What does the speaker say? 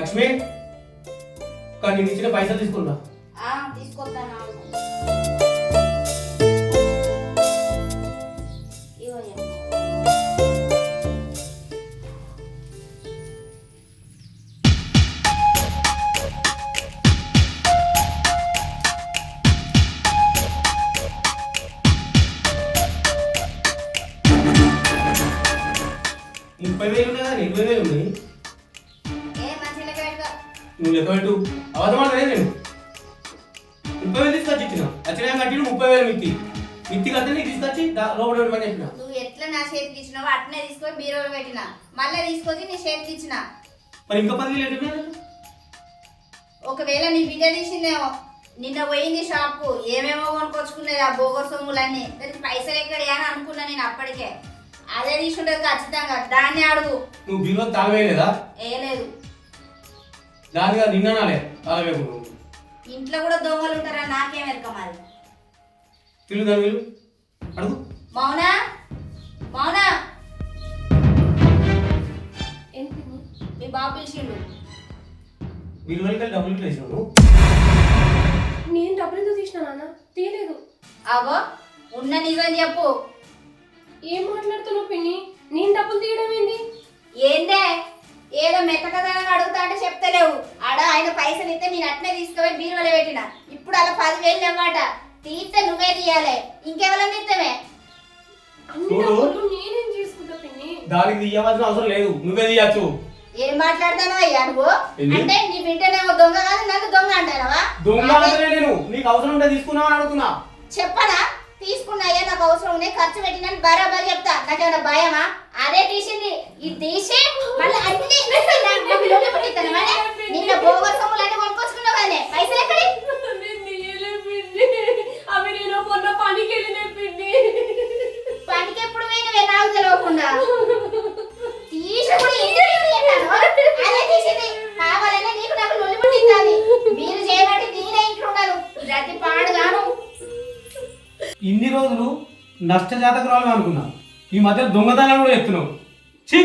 లక్ష్మి కానీ నీకు ఇచ్చిన పైసలు తీసుకుంటా. తీసుకొస్తాను. ముప్పై వేలు ఉన్నాయి కదా, 20,000 ఉన్నాయి. నువ్వు లెక్క పెట్టు. అవధమాడతానే నేను 30,000 తీసుకొచ్చి ఇచ్చిన. వచ్చినా కట్టి 30,000 మిత్తి కడితే నీకు తీసుకొచ్చి లోపల పెట్టమని చెప్పిన. నువ్వు ఎట్లా నా చేతికి ఇచ్చినావో అట్నే తీసుకొని బీరోలో పెట్టిన, మళ్ళీ తీసుకొచ్చి నీ చేతికి ఇచ్చిన. మరి ఇంకా 10,000 ఎట్లా? ఒకవేళ నీ బిడ్డ తీసిందేమో. నిన్న పోయింది షాప్కు, ఏమేమో కొనుక్కొచ్చుకునేది ఆ బోగర్ సొమ్ములన్నీ. దానికి పైసలు ఎక్కడా అని అనుకున్నా నేను అప్పటికే. అదే తీసుకుంటుంది ఖచ్చితంగా, దాన్ని అడుగు. నువ్వు బీరో తాళవేయలేదా? వేయలేదు. దానిగా నిన్ననాలే తాళవేపు. ఇంట్లో కూడా దొంగలు ఉంటారా నాకేం ఎరక మరి. పిల్లు దాని వీళ్ళు అడుగు. మౌనా మౌనా, మీ బాబు పిలిచిండు. వీళ్ళు వెళ్ళి డబ్బులు ఇట్లా వేసినావు. నేను డబ్బులు ఎందుకు తీసినా నాన్న? తీయలేదు. అగో ఉన్న నిజం చెప్పు. ఏం మాట్లాడుతున్నావు పిన్ని? నేను డబ్బులు తీయడం ఏంది? ఏందే ఏదో మెత్తకదనంగా అడుగుతా అంటే చెప్తలేవు. ఆడ ఆయన పైసలు ఇస్తే నేను అట్నే తీసుకుపోయి బీరువలో పెట్టిన. ఇప్పుడు అలా 10,000 ఇవ్వమాట. తీస్తే నువ్వే తీయాలి, ఇంకెవరన్నా ఇస్తావే. అన్ని డబ్బులు నేనేం చేసుకుంటా పిన్ని? దానికి తీయవలసిన అవసరం లేదు, నువ్వే తీయచ్చు. ఏం మాట్లాడతానో అయ్యా నువ్వు? అంటే నీ బిడ్డనేమో దొంగ కాదు, నన్ను దొంగ అంటావా? దొంగ అంటే నేను నీకు అవసరం ఉంటే తీసుకున్నావు అని అడుగుతున్నా. చెప్పనా? తీసుకున్నా అయ్యా, నాకు అవసరం ఉంది, ఖర్చు పెట్టిన బరాబర్ చెప్తా. నాకేమైనా భయమా? అదే తీసింది, ఇది తీసి మళ్ళీ అన్ని నిన్న బోగర్ సొమ్ములు అన్ని కొనుక్కొచ్చుకున్నావు కానీ పైసలు ఎక్కడి? అవి నేను మొన్న పనికి వెళ్ళిన పిన్ని. పనికి ఎప్పుడు పోయినవే నాకు తెలియకుండా? తీసి కూడా అదే తీసింది. కావాలనే నీకు నాకు లొల్లి పుట్టింది. మీరు చేయబట్టి నేనే ఇంట్లో ఉన్నాను, ప్రతి పాడుగాను. ఇన్ని రోజులు నష్ట జాతకురాలు అనుకున్నా, ఈ మధ్య దొంగతనాలు కూడా ఎత్తున్నావు. ఛీ!